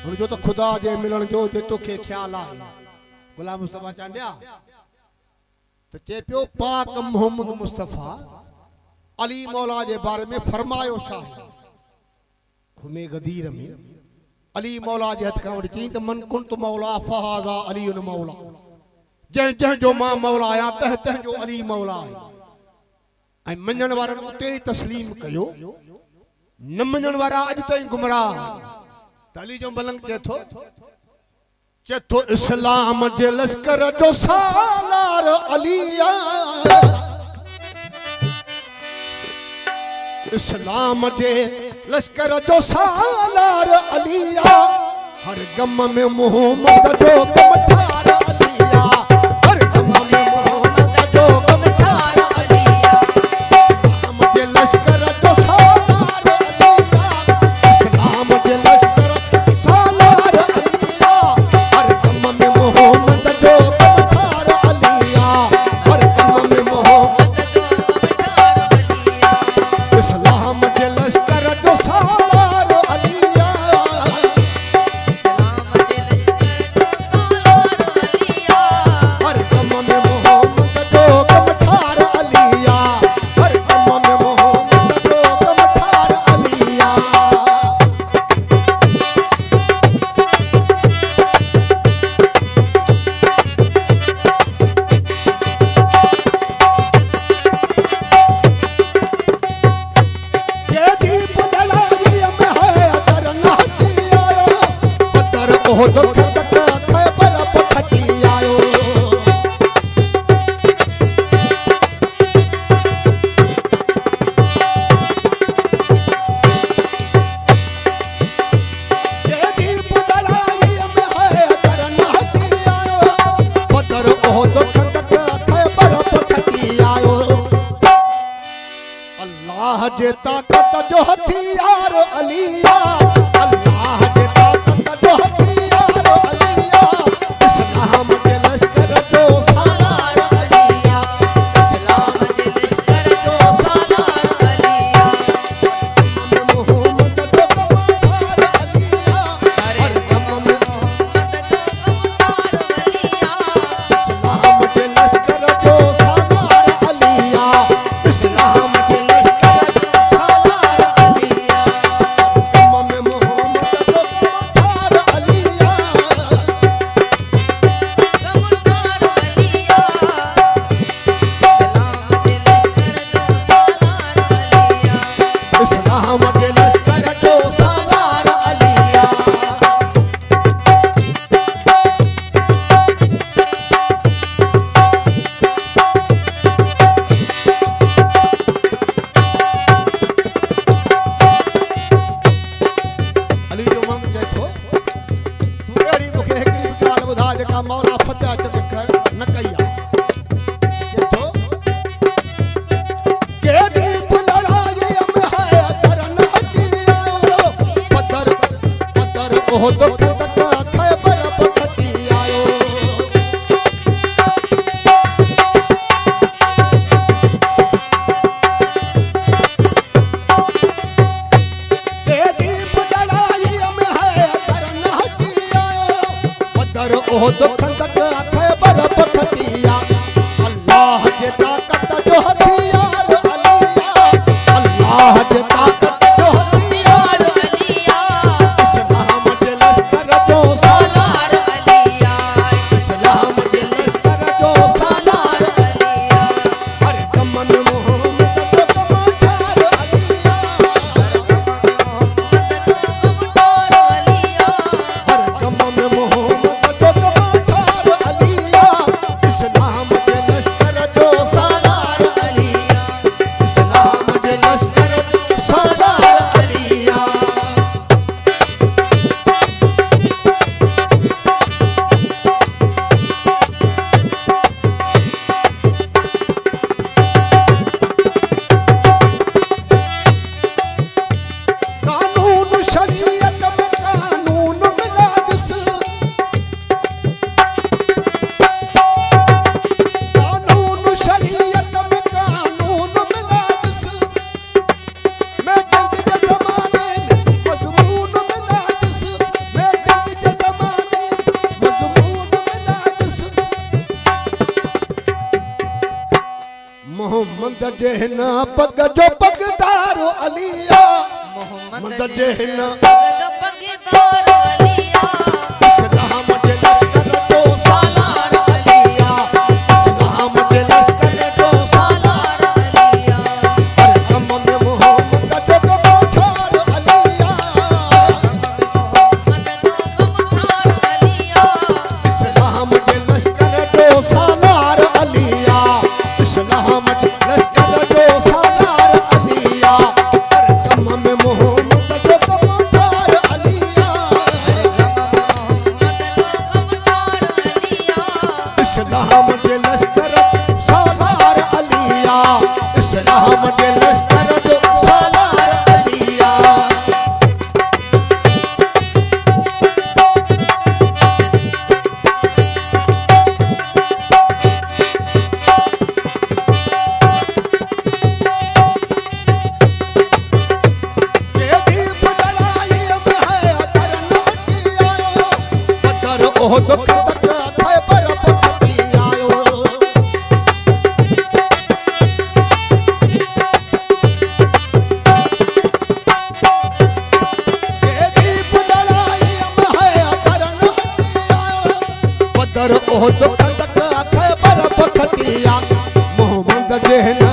हुन जो तो खुदा जे मिलण जो जे तोखे ख्याल आहे गुलाम मुस्तफा चांडिया तो चे पियो पाक मोहम्मद मुस्तफा अली मौला जे बारे में फरमायो छा खुमे गदीर में अली मौला जे हथ खां वठी चई त मन कुंत मौला फहाजा अली मौला जंहिं जंहिं जो मां मौला आहियां तह तह जो अली मौला आहे ऐं मञण वारनि उते ई तस्लीम कयो न मञण वारा अॼु ताईं गुमराह त अली जो मलंग चए थो इस्लाम जे लश्कर जो सालार अलिया इस्लाम जे लश्कर जो सालार अलिया हर गम में मोहम्मद जो कमठार अलिया हर गम में मोहम्मद जो कमठार अलिया इस्लाम जे लश्कर जो सालार अलिया इस्लाम जे लश्कर सालार अलिया हर गम में मोहम्मद जो कमठार अलिया हर गम में मोहम्मद जो कमठार अलिया इस्लाम जे लश्कर जो सालार अलिया इस्लाम जे लश्कर जो सालार अलिया हर गम में मोहम्मद जो कमठार अलिया हर गम में मोहम्मद जो कमठार अलिया ये दीप लड़ाई में है अतर नहती आयो अतर ओह दुख तक खैबर पखटी आयो ये दीप लड़ाई में है अतर नहती आयो अतर ओह दुख तक खैबर पखटी आयो अल्लाह जे ताकत जो हथियार अलिया अल्लाह जे ताकत जो हथियार अलिया इस्लाम जे लश्कर जो सालार अलिया इस्लाम जे लश्कर जो सालार अलिया मोहम्मद जो कमठार अलिया हर गम में मोहम्मद जो कमठार अलिया इस्लाम जे लश्कर जो सालार अलिया इस्लाम जे लश्कर जो सालार अलिया गम में मोहम्मद जो कमठार अलिया कमठार अलिया इस्लाम जे लश्कर जो सालार अलिया अली जो मम चए थो तू अहिड़ी मूंखे हिकिड़ी बि ॻाल्हि ॿुधा जेका मौला फतेह चंद न कई आहे चए थो के दीप लड़ाई में है अतर नहती आयो पत्थर पत्थर ओह दुख तक खैबर पखटी आयो के दीप लड़ाई में है अतर नहती आयो पत्थर ओह दुख तक खैबर पखटिया अल्लाह जे ताकत जो हथियार अलिया अल्लाह जे ताकत जो हथियार अलिया इस्लाम जे लश्कर जो सालार अलिया इस्लाम जे लश्कर जो सालार अलिया हर गम में मोहम्मद जो कमठार अलिया हर गम में मोहम्मद जो कमठार अलिया मोहम्मद जेहना पग जो पगदारो अलिया मोहम्मद जेहना पग जो पगदारो अलिया इस्लाम दे लश्कर दो सालार अलिया इस्लाम दे लश्कर दो सालार अलिया हर कम में मोहम्मद जो कमठार अलिया मोहम्मद जो कमठार अलिया इस्लाम दे लश्कर दो सालार अलिया इस्लाम दे लश्कर दो सालार अलिया हर कम में मोहम्मद जो कमठार अलिया इस्लाम दे लश्कर सालार अलिया इस्लाम दे लश्कर दो सालार अलिया तेरी बुलड़ाई में है अदर नोटी आयो अदर ओह दुख तक थे पर पखती आयो तेरी बुलड़ाई में है अदर नोटी आयो अदर ओह दुख तक थे पर पखती आयो मोहम्मद जेहना